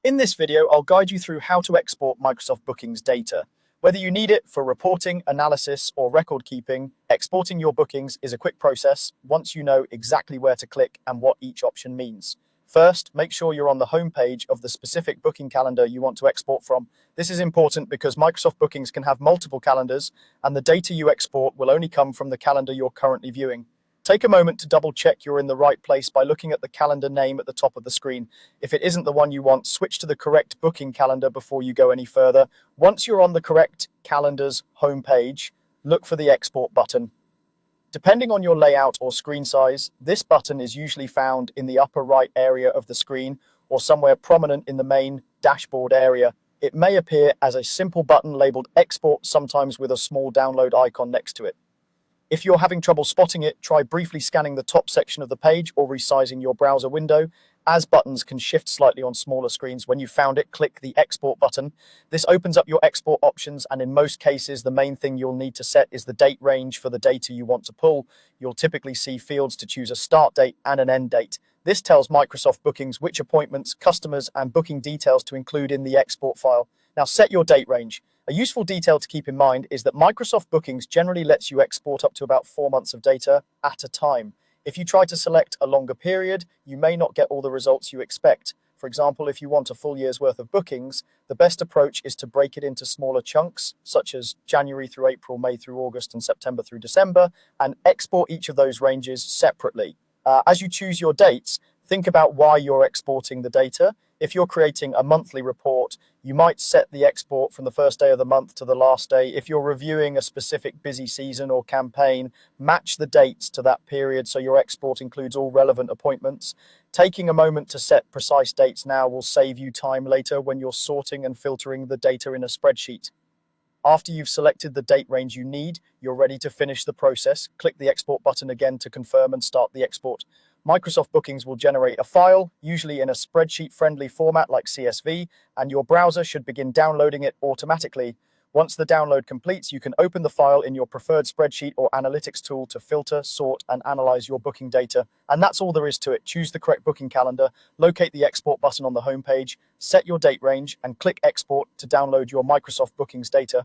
In this video, I'll guide you through how to export Microsoft Bookings data. Whether you need it for reporting, analysis, or record keeping, exporting your bookings is a quick process once you know exactly where to click and what each option means. First, make sure you're on the home page of the specific booking calendar you want to export from. This is important because Microsoft Bookings can have multiple calendars, and the data you export will only come from the calendar you're currently viewing. Take a moment to double check you're in the right place by looking at the calendar name at the top of the screen. If it isn't the one you want, switch to the correct booking calendar before you go any further. Once you're on the correct calendar's homepage, look for the export button. Depending on your layout or screen size, this button is usually found in the upper right area of the screen or somewhere prominent in the main dashboard area. It may appear as a simple button labeled Export, sometimes with a small download icon next to it. If you're having trouble spotting it, try briefly scanning the top section of the page or resizing your browser window, as buttons can shift slightly on smaller screens. When you've found it, click the Export button. This opens up your export options, and in most cases, the main thing you'll need to set is the date range for the data you want to pull. You'll typically see fields to choose a start date and an end date. This tells Microsoft Bookings which appointments, customers, and booking details to include in the export file. Now set your date range. A useful detail to keep in mind is that Microsoft Bookings generally lets you export up to about 4 months of data at a time. If you try to select a longer period, you may not get all the results you expect. For example, if you want a full year's worth of bookings, the best approach is to break it into smaller chunks, such as January through April, May through August, and September through December, and export each of those ranges separately. As you choose your dates, think about why you're exporting the data. If you're creating a monthly report, you might set the export from the first day of the month to the last day. If you're reviewing a specific busy season or campaign, match the dates to that period so your export includes all relevant appointments. Taking a moment to set precise dates now will save you time later when you're sorting and filtering the data in a spreadsheet. After you've selected the date range you need, you're ready to finish the process. Click the Export button again to confirm and start the export. Microsoft Bookings will generate a file, usually in a spreadsheet-friendly format like CSV, and your browser should begin downloading it automatically. Once the download completes, you can open the file in your preferred spreadsheet or analytics tool to filter, sort, and analyze your booking data. And that's all there is to it. Choose the correct booking calendar, locate the Export button on the homepage, set your date range, and click Export to download your Microsoft Bookings data.